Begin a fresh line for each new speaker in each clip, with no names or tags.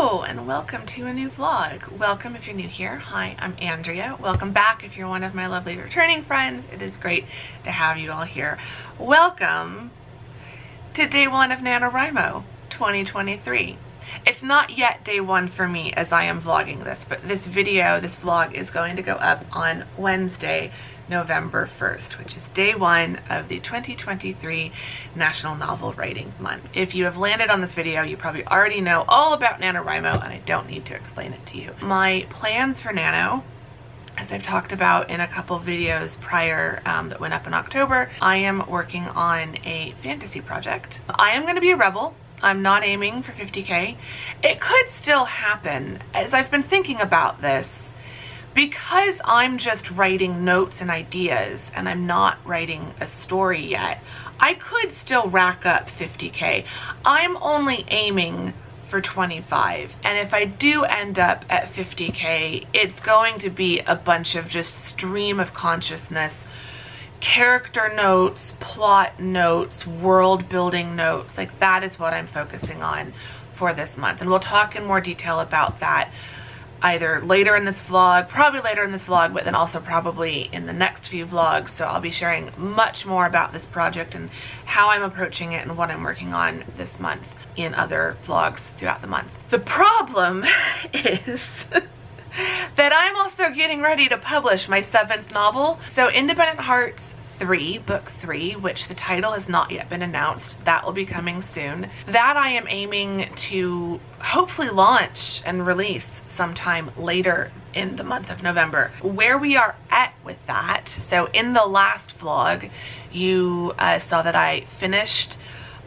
Hello and welcome to a new vlog. Welcome if you're new here. Hi, I'm Andrea. Welcome back if you're one of my lovely returning friends. It is great to have you all here. Welcome to day one of NaNoWriMo 2023. It's not yet day one for me as I am vlogging this, but this vlog is going to go up on Wednesday, November 1st, which is day one of the 2023 National Novel Writing Month. If you have landed on this video, you probably already know all about NaNoWriMo, and I don't need to explain it to you. My plans for Nano, as I've talked about in a couple videos prior that went up in October, I am working on a fantasy project. I am going to be a rebel. I'm not aiming for 50K. It could still happen. As I've been thinking about this, because I'm just writing notes and ideas and I'm not writing a story yet, I could still rack up 50K. I'm only aiming for 25, and if I do end up at 50K, it's going to be a bunch of just stream of consciousness, character notes, plot notes, world building notes. Like, that is what I'm focusing on for this month, and we'll talk in more detail about that either later in this vlog, probably later in this vlog, but then also probably in the next few vlogs. So I'll be sharing much more about this project and how I'm approaching it and what I'm working on this month in other vlogs throughout the month. The problem is that I'm also getting ready to publish my 7th novel. So Independent Hearts 3, book 3, which the title has not yet been announced. That will be coming soon. That I am aiming to hopefully launch and release sometime later in the month of November. Where we are at with that, so in the last vlog, you saw that I finished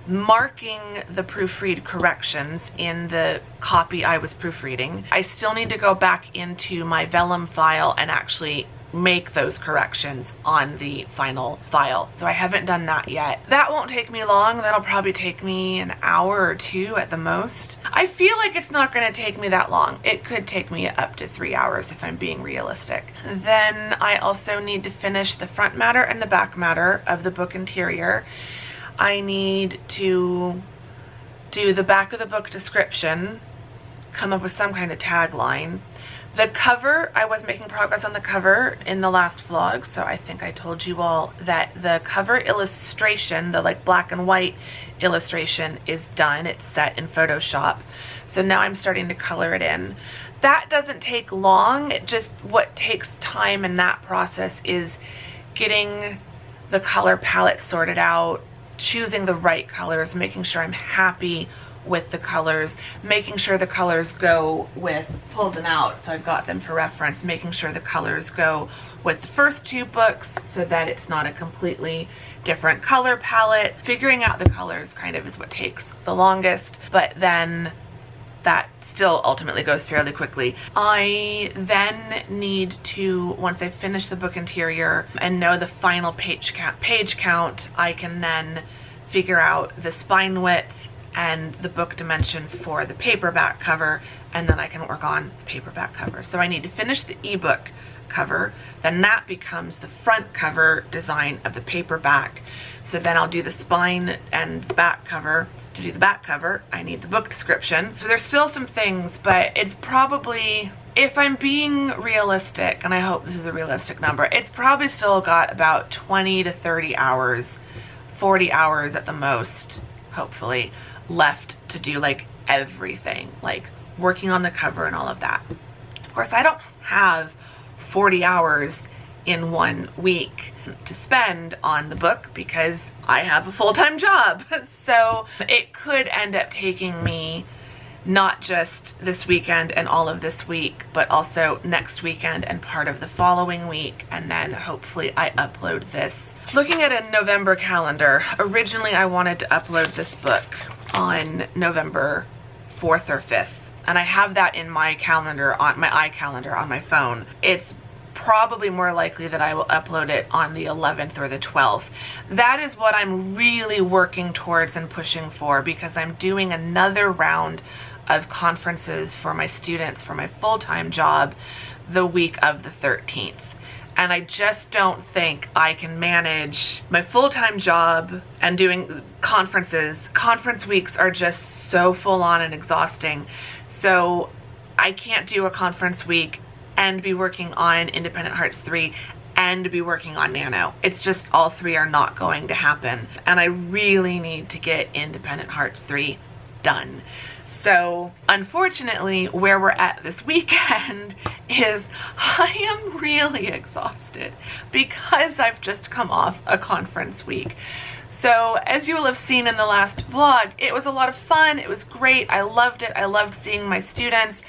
marking the proofread corrections in the copy I was proofreading. I still need to go back into my vellum file and actually make those corrections on the final file. So I haven't done that yet. That won't take me long. That'll probably take me an hour or 2 at the most. I feel like it's not going to take me that long. It could take me up to 3 hours if I'm being realistic. Then I also need to finish the front matter and the back matter of the book interior. I need to do the back of the book description, come up with some kind of tagline. The cover, I was making progress on the cover in the last vlog, so I think I told you all that the cover illustration, the like black and white illustration, is done. It's set in Photoshop. So now I'm starting to color it in. That doesn't take long. It just, what takes time in that process is getting the color palette sorted out, choosing the right colors, making sure I'm happy with the colors, making sure the colors go with, pulled them out so I've got them for reference, making sure the colors go with the first 2 books so that it's not a completely different color palette. Figuring out the colors kind of is what takes the longest, but then that still ultimately goes fairly quickly. I then need to, once I finish the book interior and know the final page count, I can then figure out the spine width and the book dimensions for the paperback cover, and then I can work on the paperback cover. So I need to finish the ebook cover, then that becomes the front cover design of the paperback. So then I'll do the spine and the back cover. To do the back cover, I need the book description. So there's still some things, but it's probably, if I'm being realistic, and I hope this is a realistic number, it's probably still got about 20 to 30 hours, 40 hours at the most, hopefully, left to do like everything, like working on the cover and all of that. Of course, I don't have 40 hours in 1 week to spend on the book because I have a full-time job. So it could end up taking me not just this weekend and all of this week, but also next weekend and part of the following week, and then hopefully I upload this. Looking at a November calendar, originally I wanted to upload this book on November 4th or 5th, and I have that in my calendar, on my iCalendar on my phone. It's probably more likely that I will upload it on the 11th or the 12th. That is what I'm really working towards and pushing for, because I'm doing another round of conferences for my students for my full-time job the week of the 13th. And I just don't think I can manage my full-time job and doing conferences. Conference weeks are just so full on and exhausting. So I can't do a conference week and be working on Independent Hearts 3 and be working on Nano. It's just all three are not going to happen. And I really need to get Independent Hearts 3 done. So unfortunately, where we're at this weekend is I am really exhausted because I've just come off a conference week. So as you will have seen in the last vlog, it was a lot of fun. It was great. I loved it. I loved seeing my students,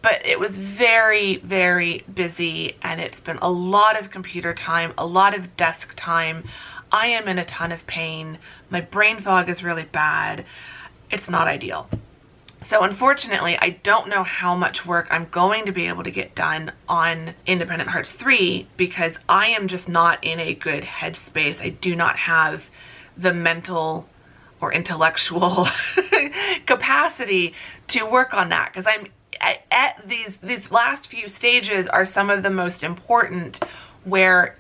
but it was very, very busy, and it's been a lot of computer time, a lot of desk time. I am in a ton of pain. My brain fog is really bad. It's not ideal. So unfortunately, I don't know how much work I'm going to be able to get done on Independent Hearts 3 because I am just not in a good headspace. I do not have the mental or intellectual capacity to work on that, because I'm at these last few stages are some of the most important, where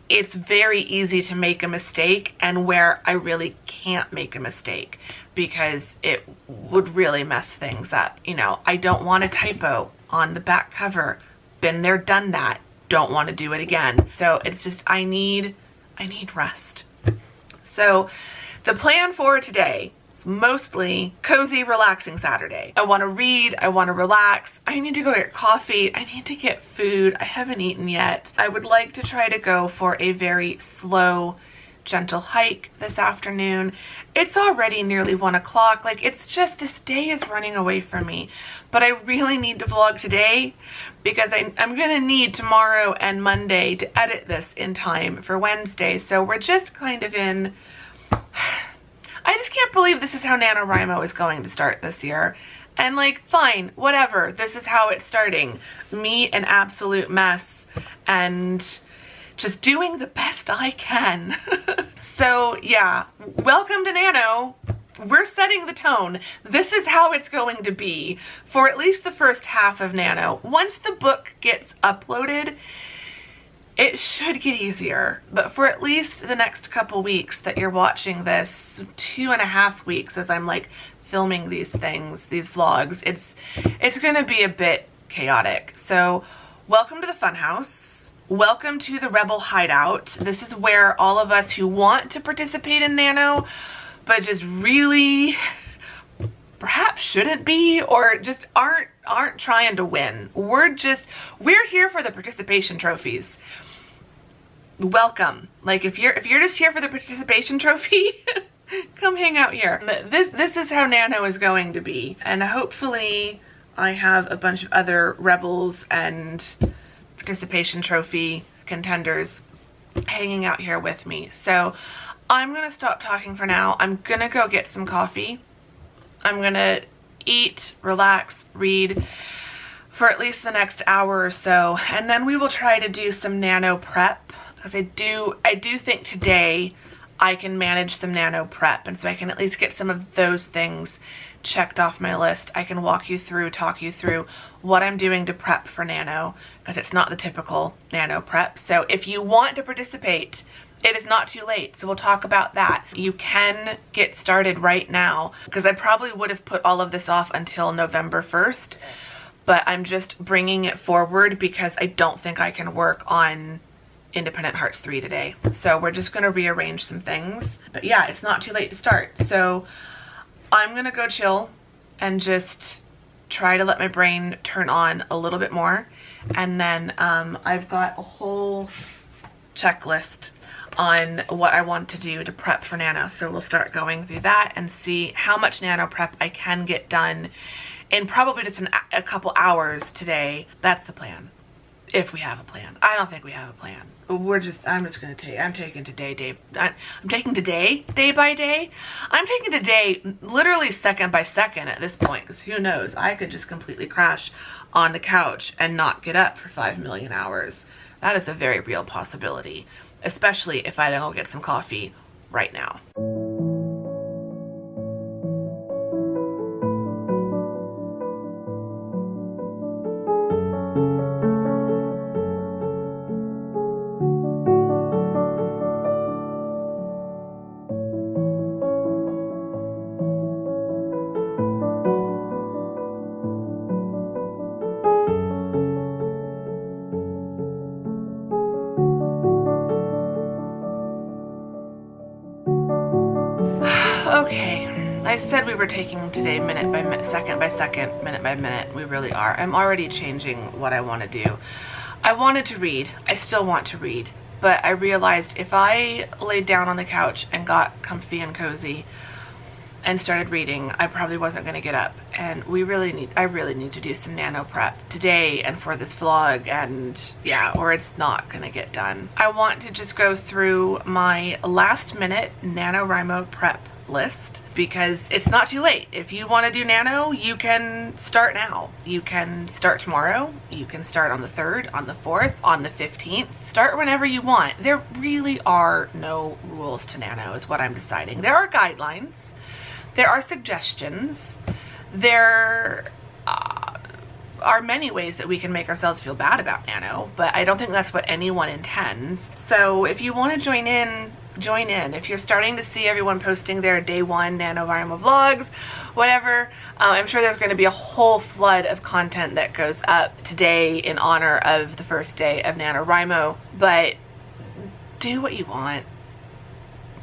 it's very easy to make a mistake and where I really can't make a mistake because it would really mess things up. You know, I don't want a typo on the back cover. Been there, done that. Don't want to do it again. So it's just, I need rest. So the plan for today is mostly cozy, relaxing Saturday. I want to read, I want to relax, I need to go get coffee, I need to get food, I haven't eaten yet. I would like to try to go for a very slow, gentle hike this afternoon. It's already nearly 1 o'clock. Like, it's just, this day is running away from me. But I really need to vlog today because I'm gonna need tomorrow and Monday to edit this in time for Wednesday. So we're just kind of in, I just can't believe this is how NaNoWriMo is going to start this year. And like, fine, whatever, this is how it's starting. Me, an absolute mess, and just doing the best I can. So yeah, welcome to Nano. We're setting the tone. This is how it's going to be for at least the first half of Nano. Once the book gets uploaded, it should get easier. But for at least the next couple weeks that you're watching this, 2.5 weeks as I'm like filming these things, these vlogs, it's gonna be a bit chaotic. So welcome to the funhouse. Welcome to the Rebel Hideout. This is where all of us who want to participate in Nano, but just really perhaps shouldn't be, or just aren't trying to win. We're here for the participation trophies. Welcome. Like, if you're just here for the participation trophy, come hang out here. This is how Nano is going to be. And hopefully I have a bunch of other Rebels and participation trophy contenders hanging out here with me. So I'm gonna stop talking for now. I'm gonna go get some coffee. I'm gonna eat, relax, read for at least the next hour or so, and then we will try to do some Nano prep, because I do think today I can manage some Nano prep, and so I can at least get some of those things checked off my list. I can walk you through, talk you through what I'm doing to prep for Nano, because it's not the typical Nano prep. So if you want to participate, it is not too late. So we'll talk about that. You can get started right now, because I probably would have put all of this off until November 1st, but I'm just bringing it forward because I don't think I can work on Independent Hearts 3 today. So we're just gonna rearrange some things. But yeah, it's not too late to start. So I'm gonna go chill and just try to let my brain turn on a little bit more. And then I've got a whole checklist on what I want to do to prep for Nano. So we'll start going through that and see how much Nano prep I can get done in probably just a couple hours today. That's the plan. If we have a plan. I don't think we have a plan. I'm taking today day by day. I'm taking today literally second by second at this point, because who knows, I could just completely crash on the couch and not get up for 5 million hours. That is a very real possibility, especially if I don't go get some coffee right now. I said we were taking today minute by minute, second by second, minute by minute. We really are. I'm already changing what I want to do. I wanted to read. I still want to read. But I realized if I laid down on the couch and got comfy and cozy and started reading, I probably wasn't going to get up. And I really need to do some nano prep today and for this vlog, and yeah, or it's not going to get done. I want to just go through my last minute NaNoWriMo prep list because it's not too late. If you want to do nano, you can start now. You can start tomorrow. You can start on the 3rd, on the 4th, on the 15th. Start whenever you want. There really are no rules to nano is what I'm deciding. There are guidelines. There are suggestions. There are many ways that we can make ourselves feel bad about nano, but I don't think that's what anyone intends. So if you want to join in, join in. If you're starting to see everyone posting their day 1 NaNoWriMo vlogs, whatever, I'm sure there's going to be a whole flood of content that goes up today in honor of the first day of NaNoWriMo, but do what you want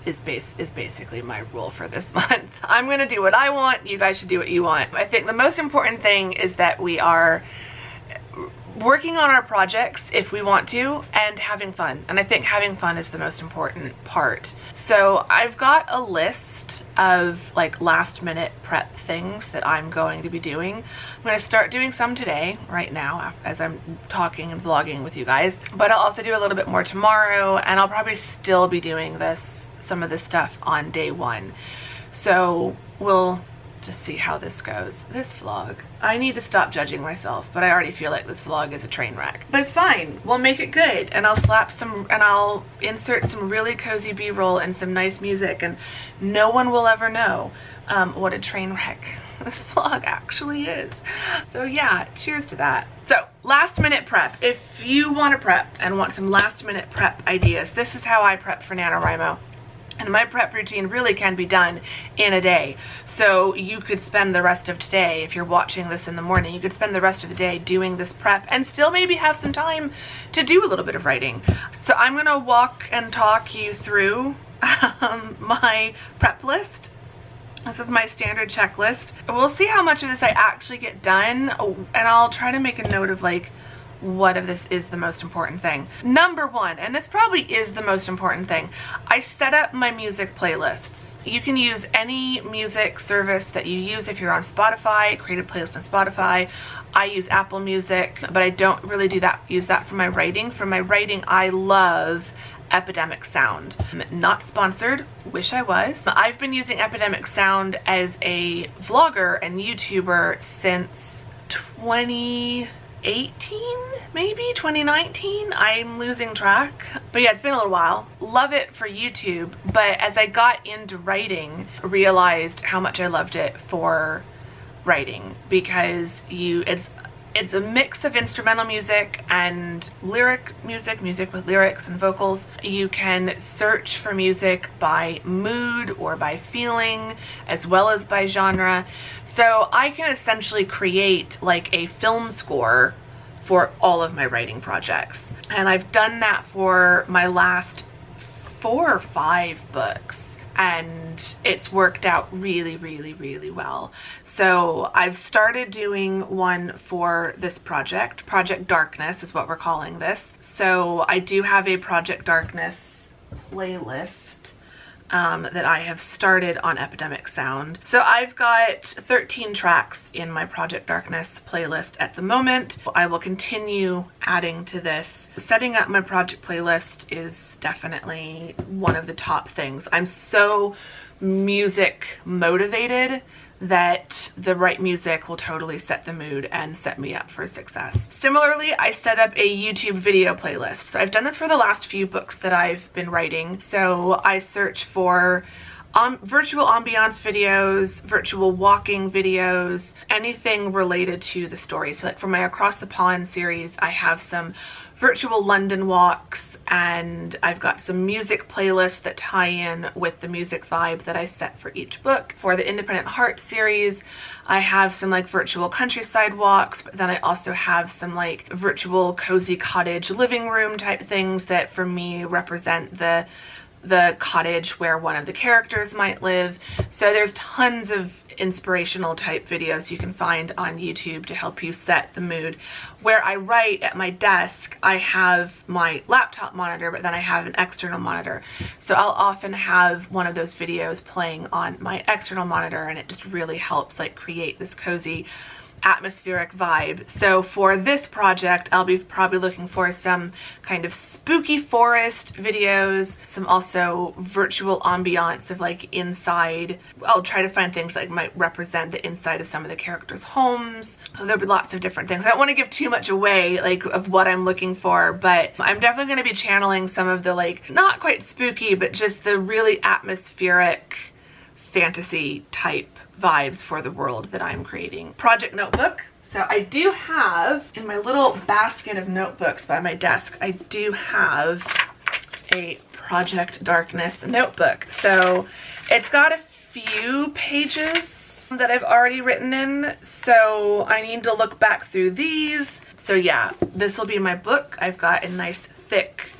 is basically my rule for this month. I'm going to do what I want. You guys should do what you want. I think the most important thing is that we are working on our projects if we want to, and having fun. And I think having fun is the most important part. So I've got a list of like last minute prep things that I'm going to be doing. I'm going to start doing some today, right now, as I'm talking and vlogging with you guys. But I'll also do a little bit more tomorrow, and I'll probably still be doing some of this stuff on day 1. So we'll just see how this goes. This vlog, I need to stop judging myself, but I already feel like this vlog is a train wreck. But it's fine. We'll make it good, and I'll insert some really cozy B-roll and some nice music, and no one will ever know what a train wreck this vlog actually is. So yeah, cheers to that. So last minute prep. If you want to prep and want some last minute prep ideas, this is how I prep for NaNoWriMo. And my prep routine really can be done in a day. So you could spend the rest of today, if you're watching this in the morning, you could spend the rest of the day doing this prep and still maybe have some time to do a little bit of writing. So I'm going to walk and talk you through my prep list. This is my standard checklist. We'll see how much of this I actually get done, and I'll try to make a note of like what of this is the most important thing. Number 1, and this probably is the most important thing, I set up my music playlists. You can use any music service that you use. If you're on Spotify, create a playlist on Spotify. I use Apple Music, but I don't really use that for my writing. For my writing, I love Epidemic Sound. Not sponsored, wish I was. I've been using Epidemic Sound as a vlogger and YouTuber since 2018, maybe 2019. I'm losing track, but yeah, it's been a little while. Love it for YouTube, but as I got into writing, realized how much I loved it for writing, because it's a mix of instrumental music and lyric music with lyrics and vocals. You can search for music by mood or by feeling, as well as by genre. So I can essentially create like a film score for all of my writing projects. And I've done that for my last 4 or 5 books. And it's worked out really, really, really well. So I've started doing one for this project. Project Darkness is what we're calling this. So I do have a Project Darkness playlist that I have started on Epidemic Sound. So I've got 13 tracks in my Project Darkness playlist at the moment. I will continue adding to this. Setting up my project playlist is definitely one of the top things. I'm so music motivated that the right music will totally set the mood and set me up for success. Similarly, I set up a YouTube video playlist. So I've done this for the last few books that I've been writing. So I search for virtual ambiance videos, virtual walking videos, anything related to the story. So like for my Across the Pond series, I have some virtual London walks, and I've got some music playlists that tie in with the music vibe that I set for each book. For the Independent Heart series, I have some like virtual countryside walks, but then I also have some like virtual cozy cottage living room type things that for me represent the the cottage where one of the characters might live. So there's tons of inspirational type videos you can find on YouTube to help you set the mood. Where I write at my desk, I have my laptop monitor, but then I have an external monitor. So I'll often have one of those videos playing on my external monitor, and it just really helps like create this cozy atmospheric vibe. So for this project, I'll be probably looking for some kind of spooky forest videos, some also virtual ambiance of like inside. I'll try to find things that might represent the inside of some of the characters' homes. So there'll be lots of different things. I don't want to give too much away like of what I'm looking for, but I'm definitely going to be channeling some of the like not quite spooky, but just the really atmospheric fantasy type vibes for the world that I'm creating. Project notebook. So I do have in my little basket of notebooks by my desk, I do have a Project Darkness notebook. So it's got a few pages that I've already written in, so I need to look back through these. So yeah, this will be my book. I've got a nice thick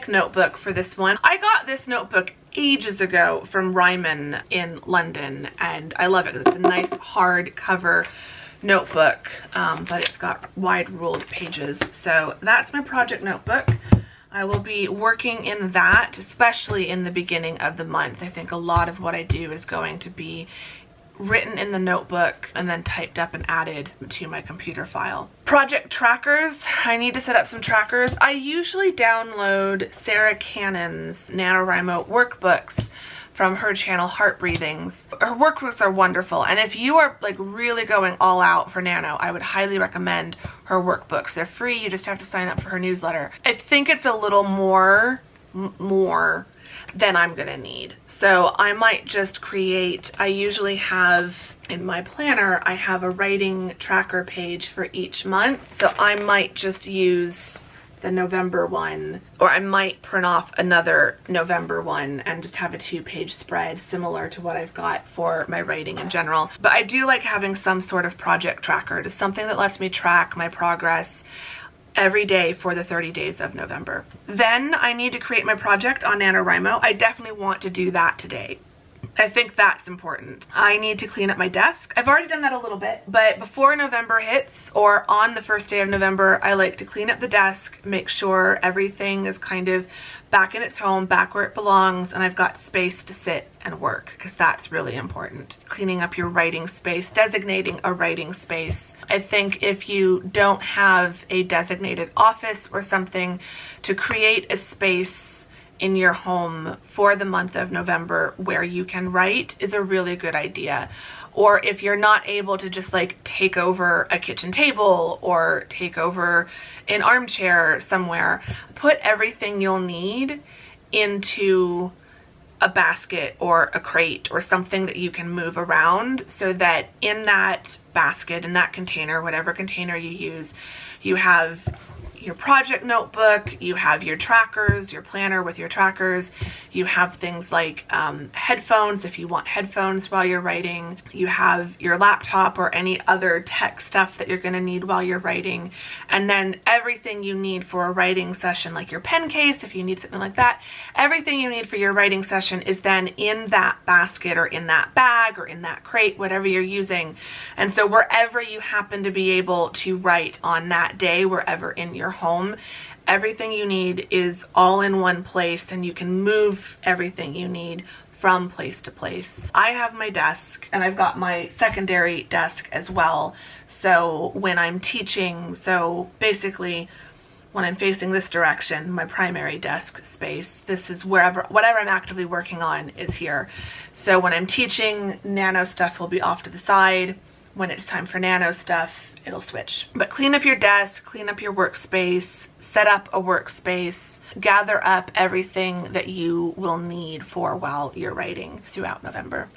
notebook for this one. I got this notebook ages ago from Ryman in London, and I love it because it's a nice hardcover notebook, but it's got wide ruled pages. So that's my project notebook. I will be working in that, especially in the beginning of the month. I think a lot of what I do is going to be written in the notebook and then typed up and added to my computer file. Project trackers. I need to set up some trackers. I usually download Sarah Cannon's NaNoWriMo workbooks from her channel Heart Breathings. Her workbooks are wonderful, and if you are like really going all out for Nano, I would highly recommend her workbooks. They're free, you just have to sign up for her newsletter. I think it's a little more than I'm gonna need. So I might just create, I usually have in my planner, I have a writing tracker page for each month. So I might just use the November one, or I might print off another November one and just have a 2-page spread similar to what I've got for my writing in general. But I do like having some sort of project tracker, just something that lets me track my progress every day for the 30 days of November. Then I need to create my project on NaNoWriMo. I definitely want to do that today. I think that's important. I need to clean up my desk. I've already done that a little bit, but before November hits or on the first day of November, I like to clean up the desk, make sure everything is kind of back in its home, back where it belongs, and I've got space to sit and work, because that's really important. Cleaning up your writing space, designating a writing space. I think if you don't have a designated office or something, to create a space in your home for the month of November where you can write is a really good idea. Or if you're not able to just like take over a kitchen table or take over an armchair somewhere, put everything you'll need into a basket or a crate or something that you can move around, so that in that basket, in that container, whatever container you use, you have your project notebook, you have your trackers, your planner with your trackers, you have things like headphones if you want headphones while you're writing, you have your laptop or any other tech stuff that you're going to need while you're writing, and then everything you need for a writing session, like your pen case if you need something like that, everything you need for your writing session is then in that basket or in that bag or in that crate, whatever you're using. And so wherever you happen to be able to write on that day, wherever in your home, everything you need is all in one place, and you can move everything you need from place to place. I have my desk, and I've got my secondary desk as well. So when I'm teaching, so basically when I'm facing this direction, my primary desk space, this is whatever I'm actively working on is here. So when I'm teaching, Nano stuff will be off to the side. When it's time for Nano stuff, it'll switch. But clean up your desk, clean up your workspace, set up a workspace, gather up everything that you will need for while you're writing throughout November.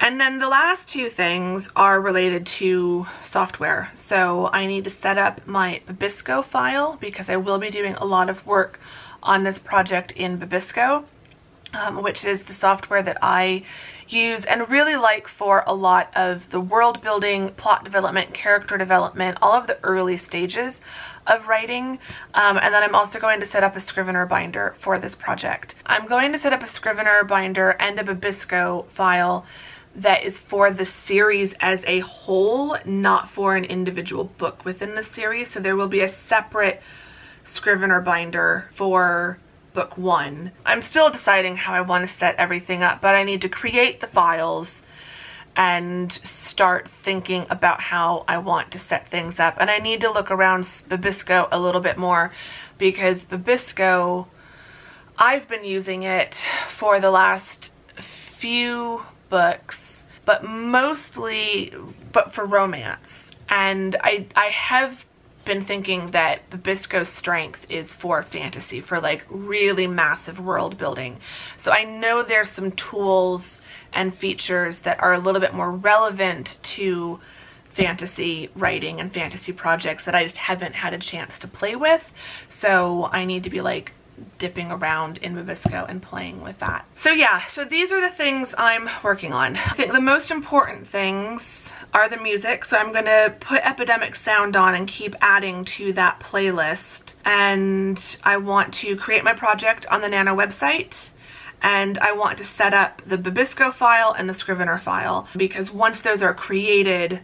And then the last two things are related to software. So I need to set up my Babisco file because I will be doing a lot of work on this project in Babisco. which is the software that I use and really like for a lot of the world building, plot development, character development, all of the early stages of writing. And then I'm also going to set up a Scrivener binder for this project. I'm going to set up a Scrivener binder and a Babisco file that is for the series as a whole, not for an individual book within the series. So there will be a separate Scrivener binder for book 1. I'm still deciding how I want to set everything up, but I need to create the files and start thinking about how I want to set things up. And I need to look around Babisco a little bit more, because Babisco, I've been using it for the last few books, but for romance. And I have been thinking that Babisco's strength is for fantasy, for like really massive world building. So I know there's some tools and features that are a little bit more relevant to fantasy writing and fantasy projects that I just haven't had a chance to play with. So I need to be like dipping around in Babisco and playing with that. So yeah, so these are the things I'm working on. I think the most important things are the music. So I'm gonna put Epidemic Sound on and keep adding to that playlist. And I want to create my project on the NaNo website. And I want to set up the Babisco file and the Scrivener file, because once those are created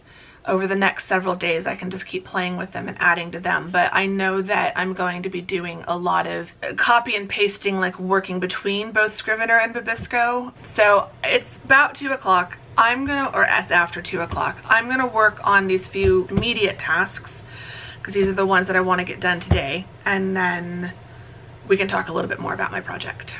over the next several days, I can just keep playing with them and adding to them. But I know that I'm going to be doing a lot of copy and pasting, like working between both Scrivener and Babisco. So it's about 2 o'clock. Or it's after 2 o'clock. I'm gonna work on these few immediate tasks, because these are the ones that I want to get done today. And then we can talk a little bit more about my project.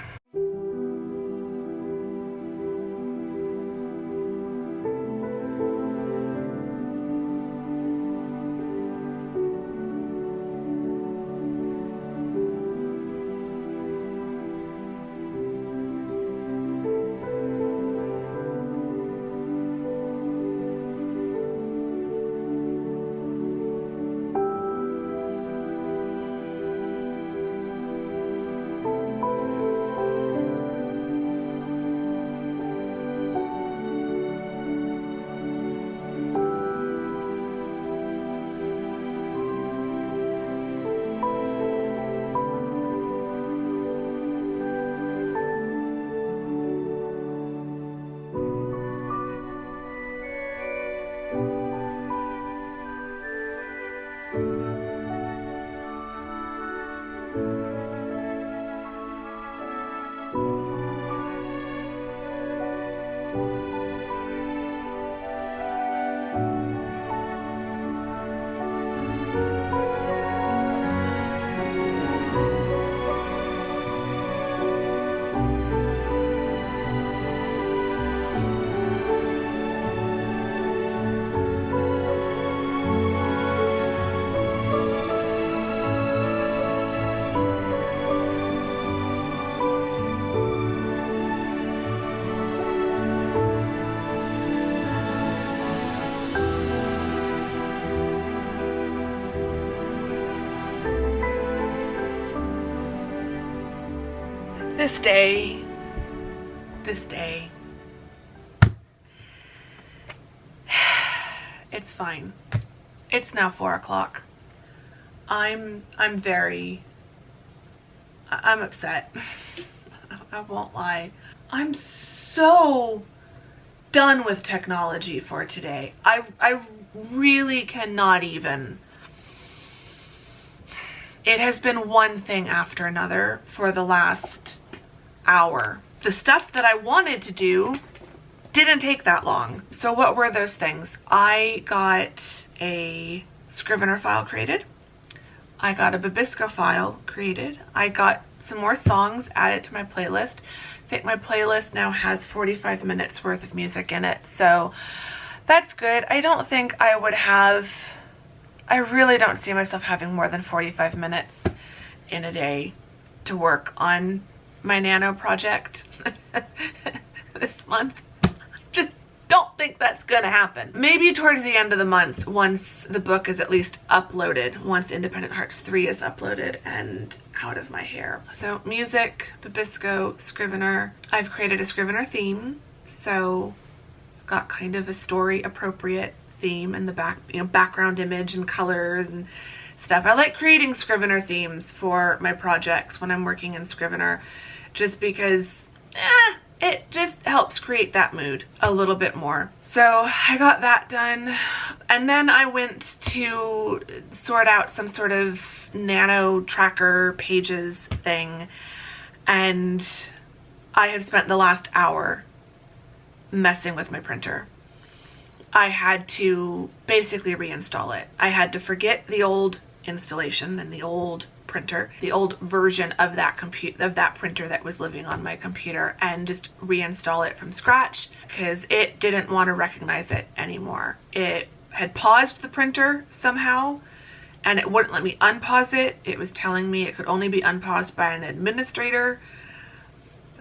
This day, it's fine. It's now 4 o'clock. I'm upset. I won't lie. I'm so done with technology for today. I really cannot even. It has been one thing after another for the last hour. The stuff that I wanted to do didn't take that long. So what were those things? I got a Scrivener file created. I got a Babisco file created. I got some more songs added to my playlist. I think my playlist now has 45 minutes worth of music in it. So that's good. I don't think I would have, I really don't see myself having more than 45 minutes in a day to work on my NaNo project this month. don't think that's gonna happen. Maybe towards the end of the month, once the book is at least uploaded, once Independent Hearts 3 is uploaded and out of my hair. So music, Babisco, Scrivener. I've created a Scrivener theme, so I've got kind of a story appropriate theme in the back, you know, background image and colors and stuff. I like creating Scrivener themes for my projects when I'm working in Scrivener, just because it just helps create that mood a little bit more. So I got that done, and then I went to sort out some sort of Nano tracker pages thing, and I have spent the last hour messing with my printer. I had to basically reinstall it. I had to forget the old installation and the old printer, the old version of that printer that was living on my computer, and just reinstall it from scratch because it didn't want to recognize it anymore. It had paused the printer somehow and it wouldn't let me unpause it. It was telling me it could only be unpaused by an administrator.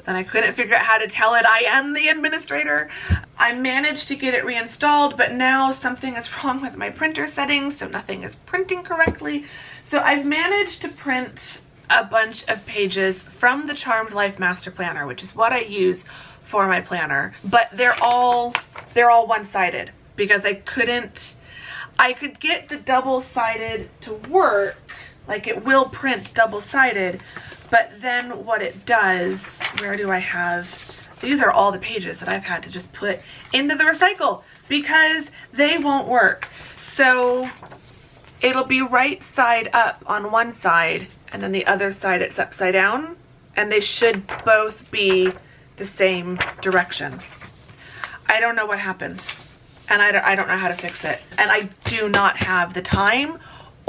Then I couldn't figure out how to tell it I am the administrator. I managed to get it reinstalled, but now something is wrong with my printer settings, so nothing is printing correctly. So I've managed to print a bunch of pages from the Charmed Life Master Planner, which is what I use for my planner, but they're all one-sided because I could get the double-sided to work, like it will print double-sided, but then what it does, where do I have, these are all the pages that I've had to just put into the recycle because they won't work. So it'll be right side up on one side and then the other side it's upside down, and they should both be the same direction. I don't know what happened, and I don't know how to fix it, and I do not have the time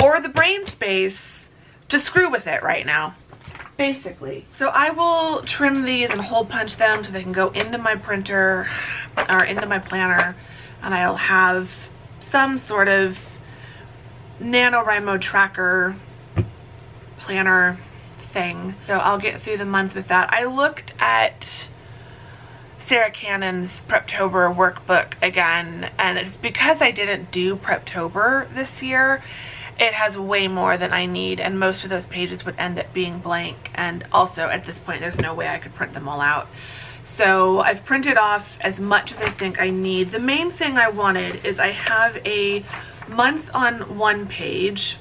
or the brain space to screw with it right now, basically. So I will trim these and hole punch them so they can go into my printer or into my planner, and I'll have some sort of NaNoWriMo tracker planner thing. So I'll get through the month with that. I looked at Sarah Cannon's Preptober workbook again, and it's because I didn't do Preptober this year. It has way more than I need, and most of those pages would end up being blank, and also at this point there's no way I could print them all out. So I've printed off as much as I think I need. The main thing I wanted is I have a month on one page,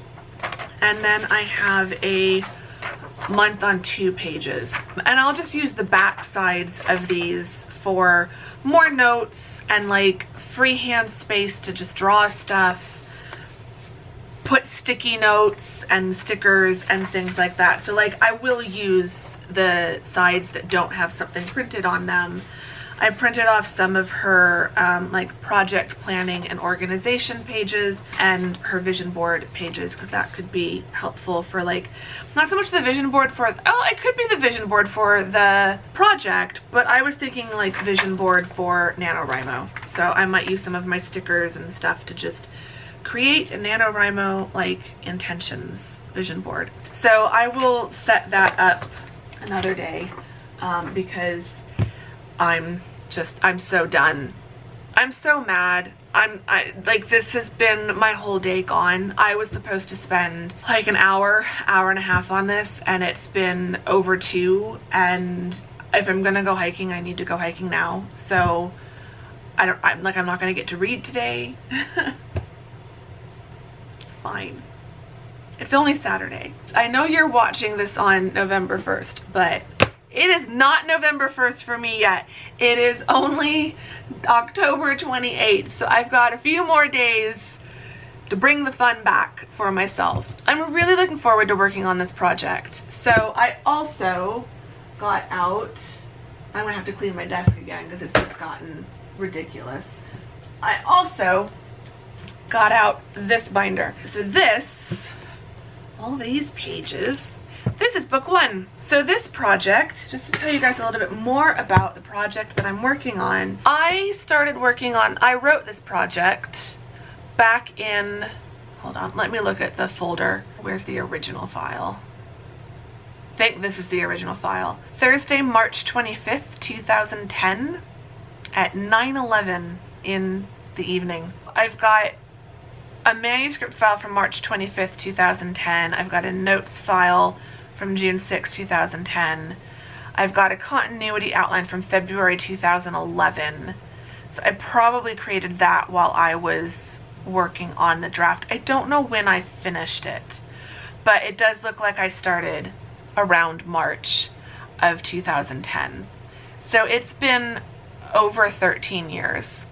and then I have a month on 2 pages, and I'll just use the back sides of these for more notes and like freehand space to just draw stuff, put sticky notes and stickers and things like that. So like I will use the sides that don't have something printed on them. I printed off some of her like project planning and organization pages and her vision board pages, because that could be helpful for like, not so much the vision board for, oh, it could be the vision board for the project, but I was thinking like vision board for NaNoWriMo. So I might use some of my stickers and stuff to just create a NaNoWriMo like intentions vision board. So I will set that up another day because I'm so done. I'm so mad. Like, this has been my whole day gone. I was supposed to spend like an hour and a half on this, and it's been over 2, and if I'm gonna go hiking, I need to go hiking now. So I'm not gonna get to read today. It's fine. It's only Saturday. I know you're watching this on November 1st, but it is not November 1st for me yet. It is only October 28th, so I've got a few more days to bring the fun back for myself. I'm really looking forward to working on this project. So I also got out, I'm gonna have to clean my desk again because it's just gotten ridiculous. I also got out this binder. So this, all these pages, this is book 1. So this project, just to tell you guys a little bit more about the project that I'm working on, I wrote this project back in, hold on, let me look at the folder. Where's the original file? I think this is the original file. Thursday, March 25th, 2010. at 9:11 in the evening. I've got a manuscript file from March 25th, 2010. I've got a notes file from June 6, 2010. I've got a continuity outline from February 2011. So I probably created that while I was working on the draft. I don't know when I finished it, but it does look like I started around March of 2010. So it's been over 13 years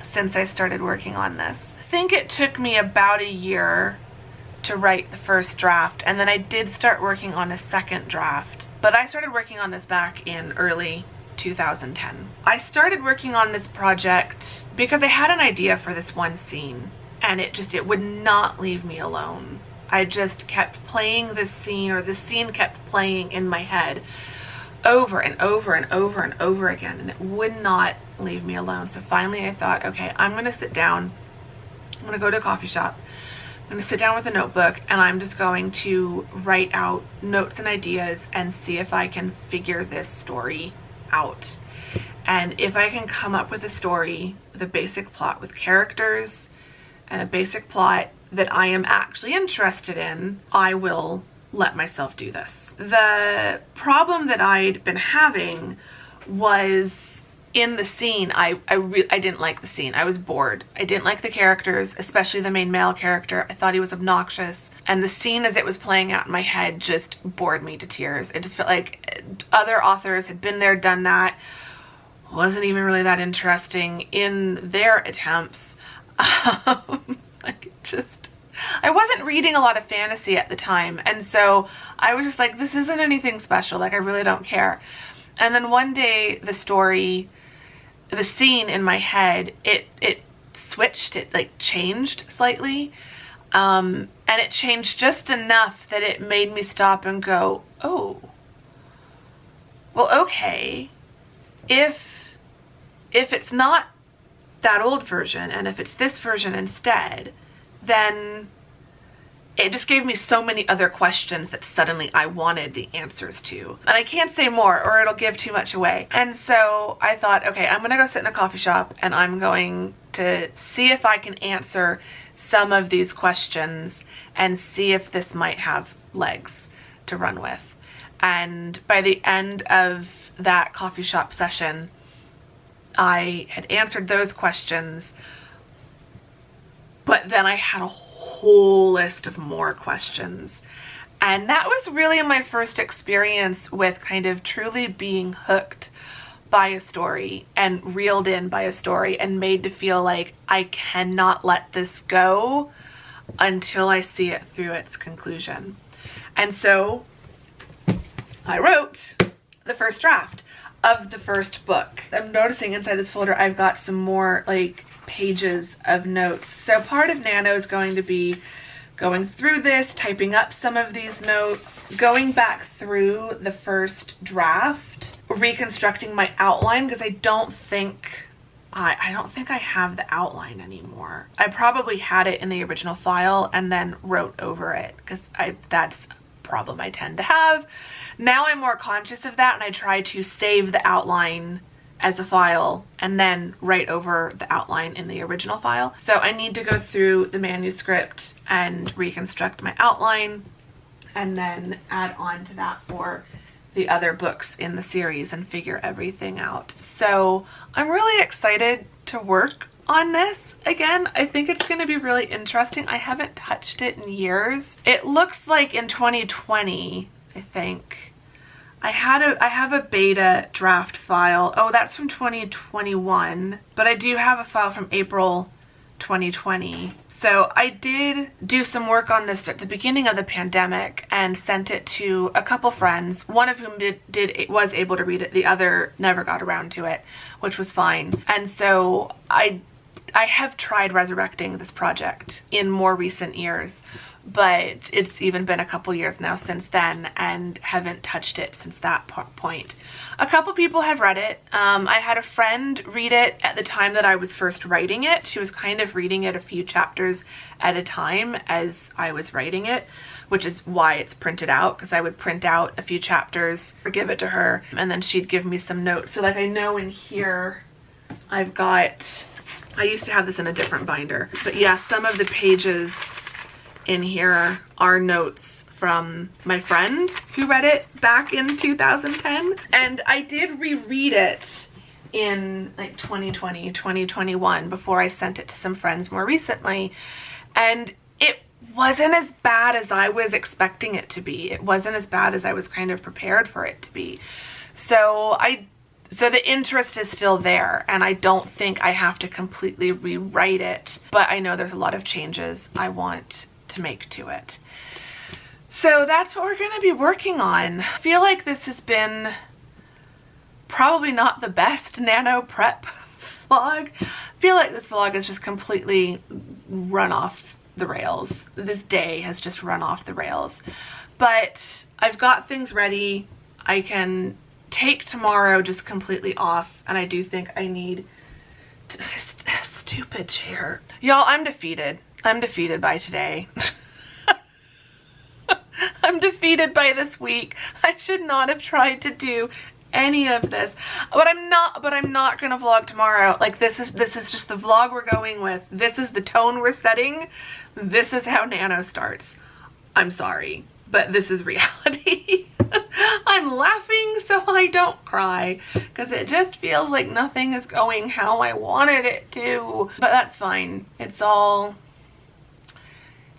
since I started working on this. I think it took me about a year to write the first draft, and then I did start working on a second draft. But I started working on this back in early 2010. I started working on this project because I had an idea for this one scene, and it would not leave me alone. I just kept playing this scene, or the scene kept playing in my head over and over and over and over again, and it would not leave me alone. So finally I thought, okay, I'm gonna sit down, I'm gonna go to a coffee shop, I'm gonna sit down with a notebook, and I'm just going to write out notes and ideas and see if I can figure this story out. And if I can come up with a story with a basic plot, with characters and a basic plot that I am actually interested in, I will let myself do this. The problem that I'd been having was in the scene, I didn't like the scene. I was bored. I didn't like the characters, especially the main male character. I thought he was obnoxious. And the scene as it was playing out in my head just bored me to tears. It just felt like other authors had been there, done that. Wasn't even really that interesting in their attempts. I wasn't reading a lot of fantasy at the time, and so I was just like, this isn't anything special, like I really don't care. And then one day the scene in my head, it switched, it like changed slightly, and it changed just enough that it made me stop and go, oh, well, okay, if it's not that old version and if it's this version instead, then it just gave me so many other questions that suddenly I wanted the answers to. And I can't say more or it'll give too much away. And so I thought, okay, I'm gonna go sit in a coffee shop and I'm going to see if I can answer some of these questions and see if this might have legs to run with. And by the end of that coffee shop session, I had answered those questions, but then I had a whole list of more questions. And that was really my first experience with kind of truly being hooked by a story and reeled in by a story and made to feel like I cannot let this go until I see it through its conclusion. And so I wrote the first draft of the first book. I'm noticing inside this folder I've got some more like pages of notes. So part of Nano is going to be going through this, typing up some of these notes, going back through the first draft, reconstructing my outline, because I don't think I have the outline anymore. I probably had it in the original file and then wrote over it, because that's a problem I tend to have. Now I'm more conscious of that, and I try to save the outline as a file and then write over the outline in the original file. So I need to go through the manuscript and reconstruct my outline and then add on to that for the other books in the series and figure everything out. So I'm really excited to work on this again. I think it's going to be really interesting. I haven't touched it in years. It looks like in 2020, I think, I have a beta draft file. Oh, that's from 2021, but I do have a file from April 2020. So I did do some work on this at the beginning of the pandemic and sent it to a couple friends, one of whom was able to read it, the other never got around to it, which was fine. And so I have tried resurrecting this project in more recent years, but it's even been a couple years now since then and haven't touched it since that point. A couple people have read it. I had a friend read it at the time that I was first writing it. She was kind of reading it a few chapters at a time as I was writing it, which is why it's printed out, because I would print out a few chapters or give it to her and then she'd give me some notes. So like I know in here I used to have this in a different binder, but yeah, some of the pages in here are notes from my friend who read it back in 2010. And I did reread it in like 2020, 2021 before I sent it to some friends more recently. And it wasn't as bad as I was expecting it to be. It wasn't as bad as I was kind of prepared for it to be. So the interest is still there, and I don't think I have to completely rewrite it, but I know there's a lot of changes I want to make to it. So that's what we're going to be working on. I feel like this has been probably not the best nano prep vlog. I feel like this vlog has just completely run off the rails. This day has just run off the rails. But I've got things ready. I can take tomorrow just completely off, and I do think I need a stupid chair. Y'all, I'm defeated. I'm defeated by today. I'm defeated by this week. I should not have tried to do any of this, but I'm not gonna vlog tomorrow. Like, this is just the vlog we're going with. This is the tone we're setting. This is how Nano starts. I'm sorry, but this is reality. I'm laughing so I don't cry, because it just feels like nothing is going how I wanted it to, but that's fine. It's all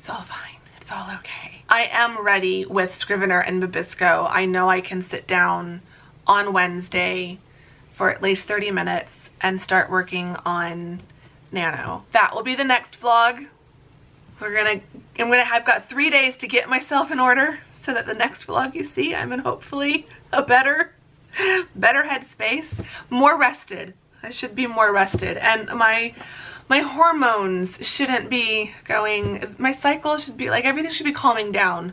fine. It's all okay. I am ready with Scrivener and Babisco. I know I can sit down on Wednesday for at least 30 minutes and start working on Nano. That will be the next vlog. I've got 3 days to get myself in order so that the next vlog you see, I'm in hopefully a better headspace, more rested. I should be more rested, and my hormones shouldn't be going, my cycle should be like, everything should be calming down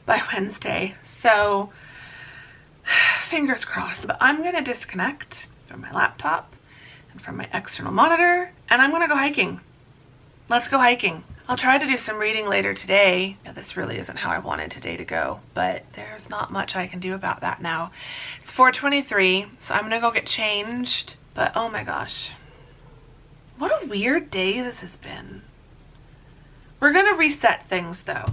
by Wednesday. So fingers crossed. But I'm gonna disconnect from my laptop and from my external monitor, and I'm gonna go hiking. Let's go hiking. I'll try to do some reading later today. Yeah, this really isn't how I wanted today to go, but there's not much I can do about that now. It's 4:23, so I'm gonna go get changed. But oh my gosh, what a weird day this has been. We're gonna reset things though.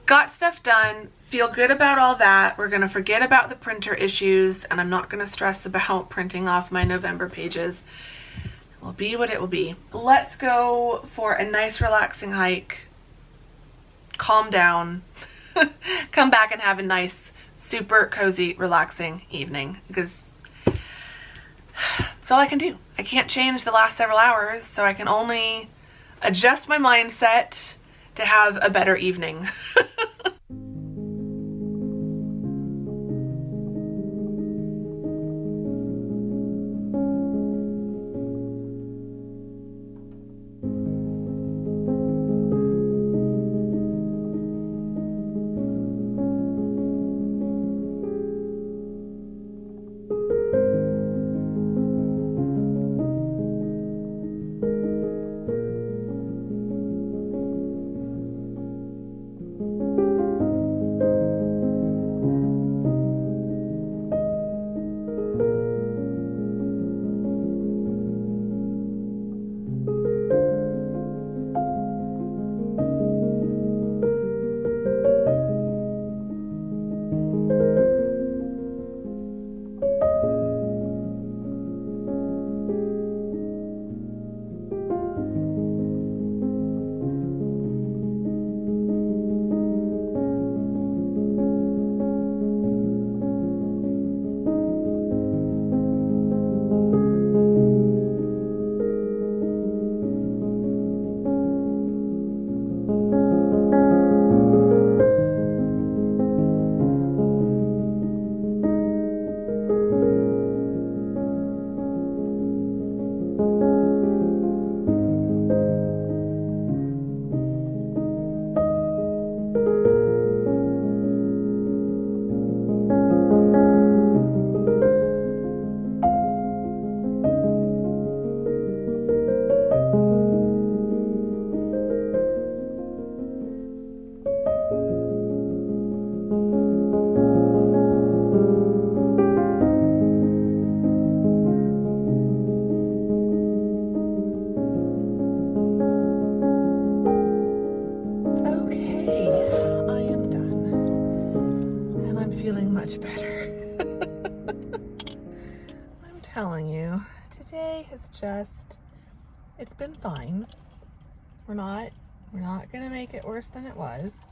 Got stuff done, feel good about all that. We're gonna forget about the printer issues, and I'm not gonna stress about printing off my November pages. It will be what it will be. Let's go for a nice relaxing hike, calm down, come back and have a nice, super cozy, relaxing evening, because that's all I can do. I can't change the last several hours, so I can only adjust my mindset to have a better evening. feeling much better. I'm telling you, today has just, it's been fine. We're not gonna make it worse than it was.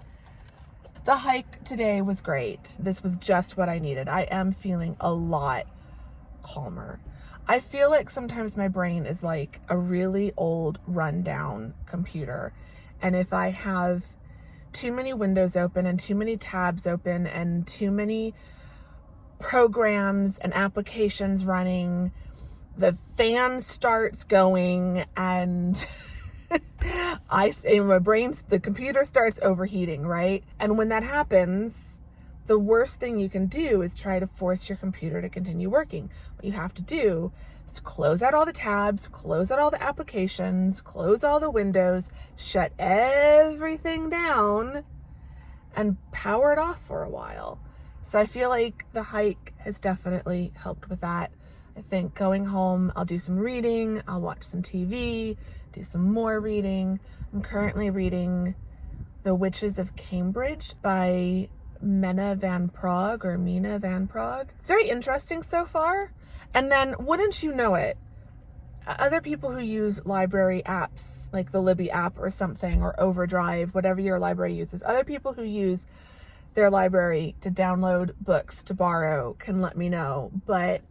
The hike today was great. This was just what I needed. I am feeling a lot calmer. I feel like sometimes my brain is like a really old rundown computer. And if I have too many windows open and too many tabs open and too many programs and applications running, the fan starts going and the computer starts overheating, right? And when that happens, the worst thing you can do is try to force your computer to continue working. What you have to do is close out all the tabs, close out all the applications, close all the windows, shut everything down, and power it off for a while. So I feel like the hike has definitely helped with that. I think going home, I'll do some reading, I'll watch some TV, do some more reading. I'm currently reading The Witches of Cambridge by Mina Van Praagh. It's very interesting so far. And then, wouldn't you know it, other people who use library apps, like the Libby app or something, or Overdrive, whatever your library uses, other people who use their library to download books to borrow can let me know. But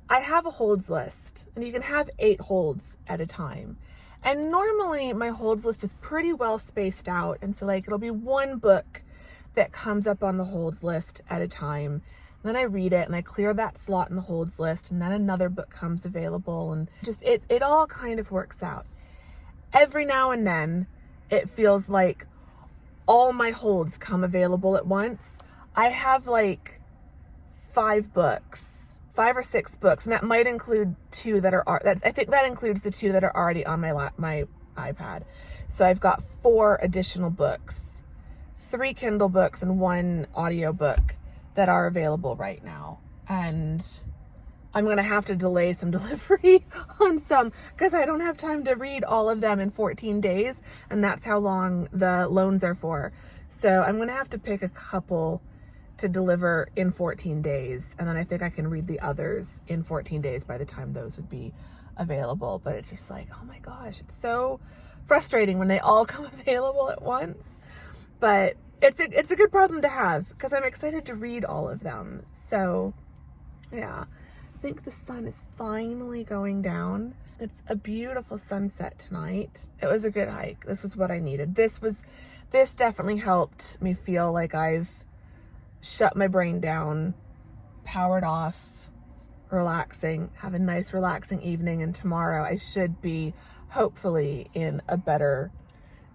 I have a holds list, and you can have 8 holds at a time. And normally my holds list is pretty well spaced out. And so like it'll be one book that comes up on the holds list at a time. Then I read it and I clear that slot in the holds list, and then another book comes available, and just it all kind of works out. Every now and then it feels like all my holds come available at once. I have like 5 or 6 books, and that might include 2 that are I think that includes the 2 that are already on my iPad. So I've got 4 additional books, 3 Kindle books and 1 audiobook that are available right now. And I'm gonna have to delay some delivery on some because I don't have time to read all of them in 14 days, and that's how long the loans are for. So I'm gonna have to pick a couple to deliver in 14 days, and then I think I can read the others in 14 days by the time those would be available. But it's just like, oh my gosh, it's so frustrating when they all come available at once. But it's a good problem to have because I'm excited to read all of them. So yeah, I think the sun is finally going down. It's a beautiful sunset tonight. It was a good hike. This was what I needed. This definitely helped me feel like I've shut my brain down, powered off, relaxing, have a nice relaxing evening, and tomorrow I should be hopefully in a better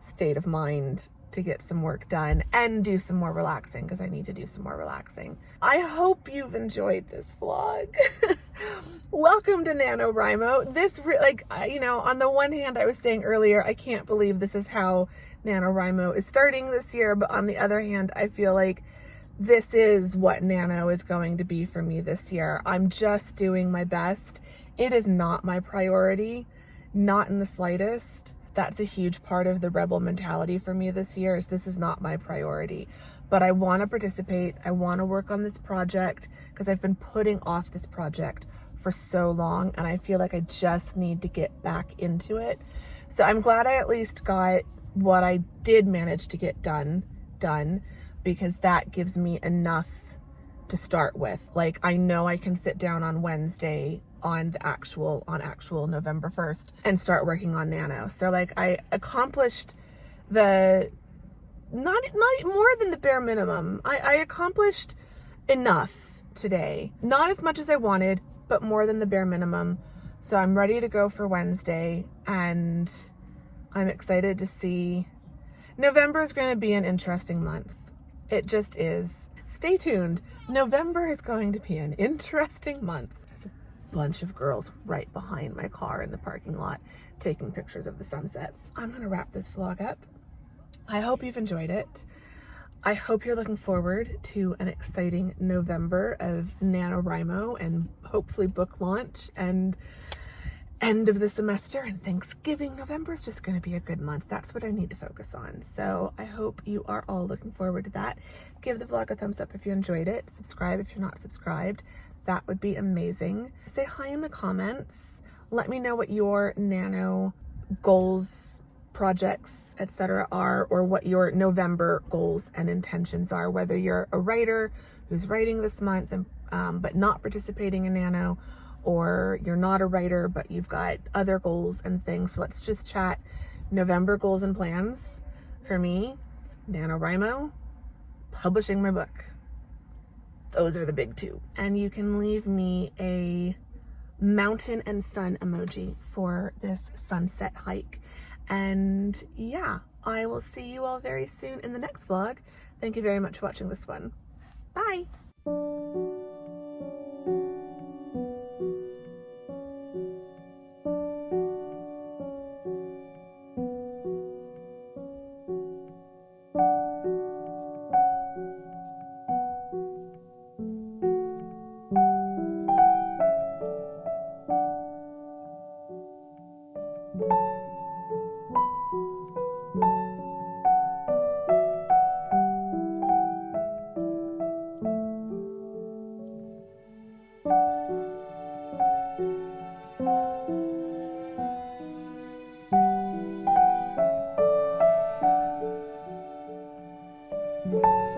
state of mind to get some work done and do some more relaxing, because I need to do some more relaxing. I hope you've enjoyed this vlog. Welcome to NaNoWriMo. This, on the one hand, I was saying earlier, I can't believe this is how NaNoWriMo is starting this year, but on the other hand, I feel like this is what Nano is going to be for me this year. I'm just doing my best. It is not my priority, not in the slightest. That's a huge part of the rebel mentality for me this year, is this is not my priority. But I want to participate. I want to work on this project because I've been putting off this project for so long, and I feel like I just need to get back into it. So I'm glad I at least got what I did manage to get done, because that gives me enough to start with. Like, I know I can sit down on Wednesday on actual November 1st and start working on Nano. So like I accomplished not more than the bare minimum. I accomplished enough today. Not as much as I wanted, but more than the bare minimum. So I'm ready to go for Wednesday, and I'm excited to see. November is going to be an interesting month. It just is. Stay tuned. November is going to be an interesting month. There's a bunch of girls right behind my car in the parking lot taking pictures of the sunset. I'm going to wrap this vlog up. I hope you've enjoyed it. I hope you're looking forward to an exciting November of NaNoWriMo and hopefully book launch and end of the semester and Thanksgiving. November is just going to be a good month. That's what I need to focus on. So I hope you are all looking forward to that. Give the vlog a thumbs up if you enjoyed it. Subscribe if you're not subscribed. That would be amazing. Say hi in the comments. Let me know what your nano goals, projects, etc. are, or what your November goals and intentions are, whether you're a writer who's writing this month and but not participating in nano, or you're not a writer but you've got other goals and things. So let's just chat November goals and plans. For me, it's NaNoWriMo, publishing my book. Those are the big two. And you can leave me a mountain and sun emoji for this sunset hike. And yeah, I will see you all very soon in the next vlog. Thank you very much for watching this one. Bye. Bye.